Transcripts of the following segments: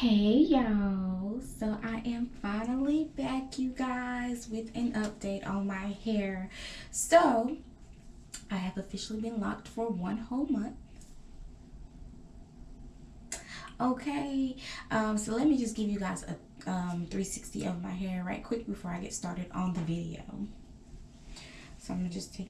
Hey y'all, so I am finally back, you guys, with an update on my hair. So I have officially been locked for 1 whole month. Okay, so let me just give you guys a 360 of my hair right quick before I get started on the video. So I'm gonna just take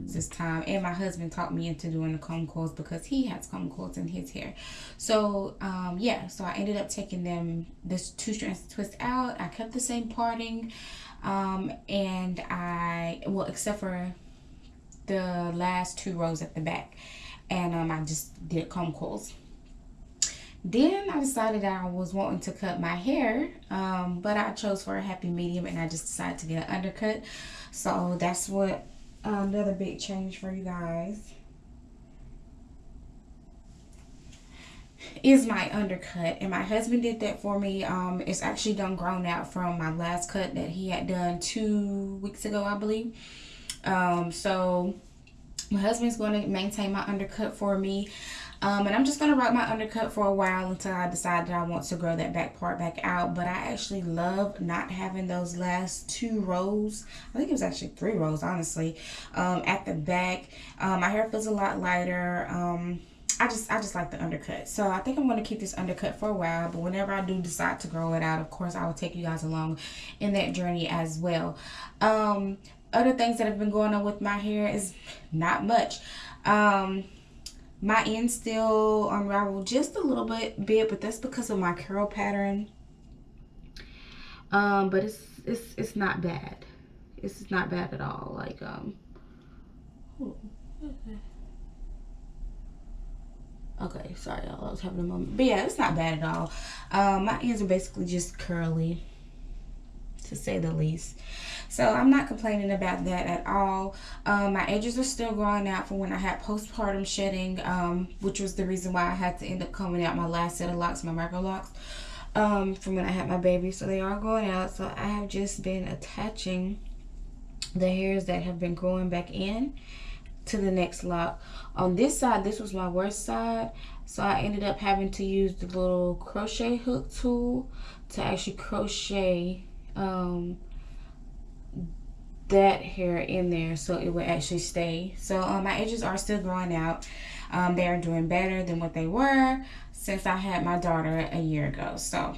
this time, and my husband talked me into doing the comb coils because he has comb coils in his hair. So yeah, so I ended up taking them, this 2 strands twist out. I kept the same parting, and well, except for the last 2 rows at the back, and I just did comb coils. Then I decided I was wanting to cut my hair, but I chose for a happy medium, and I just decided to get an undercut. So that's what another big change for you guys is my undercut, and my husband did that for me. It's actually done grown out from my last cut that he had done 2 weeks ago, I believe. So my husband's going to maintain my undercut for me. And I'm just going to rock my undercut for a while until I decide that I want to grow that back part back out. But I actually love not having those last 2 rows. I think it was actually 3 rows, honestly, at the back. My hair feels a lot lighter. I just like the undercut. So I think I'm going to keep this undercut for a while. But whenever I do decide to grow it out, of course, I will take you guys along in that journey as well. Other things that have been going on with my hair is not much. My ends still unravel just a little bit, but that's because of my curl pattern. But it's not bad. It's not bad at all. Like okay, sorry y'all, I was having a moment. But yeah, it's not bad at all. My ends are basically just curly, to say the least. So I'm not complaining about that at all. My edges are still growing out from when I had postpartum shedding, which was the reason why I had to end up combing out my last set of locks, my micro locks, from when I had my baby. So they are growing out. So I have just been attaching the hairs that have been growing back in to the next lock. On this side, this was my worst side, so I ended up having to use the little crochet hook tool to actually crochet that hair in there so it would actually stay. So my edges are still growing out. They are doing better than what they were since I had my daughter a year ago, so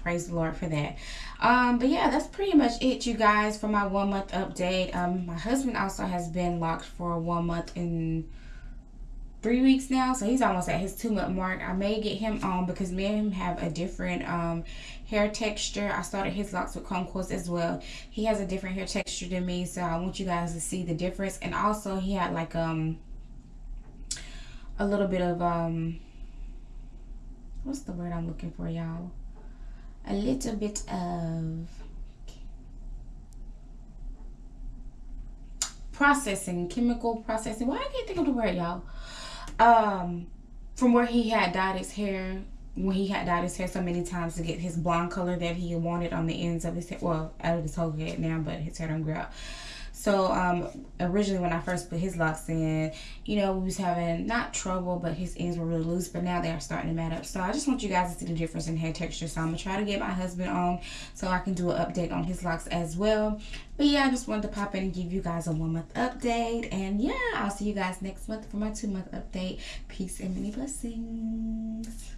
praise the Lord for that. But yeah, that's pretty much it, you guys, for my 1 month update. My husband also has been locked for 1 month and 3 weeks now, so he's almost at his 2 month mark. I may get him on because me and him have a different hair texture. I started his locks with comb coils as well. He has a different hair texture than me, so I want you guys to see the difference. And also he had like a little bit of what's the word I'm looking for, y'all? A little bit of processing, chemical processing. Why I can't think of the word, y'all. From where he had dyed his hair, when he had dyed his hair so many times to get his blonde color that he wanted on the ends of his hair, well, out of his whole head now, but his hair don't grow out. So originally when I first put his locks in, you know, we was having not trouble, but his ends were really loose, but now they are starting to mat up. So I just want you guys to see the difference in hair texture. So I'm gonna try to get my husband on so I can do an update on his locks as well. But yeah, I just wanted to pop in and give you guys a 1 month update. And yeah, I'll see you guys next month for my 2 month update. Peace and many blessings.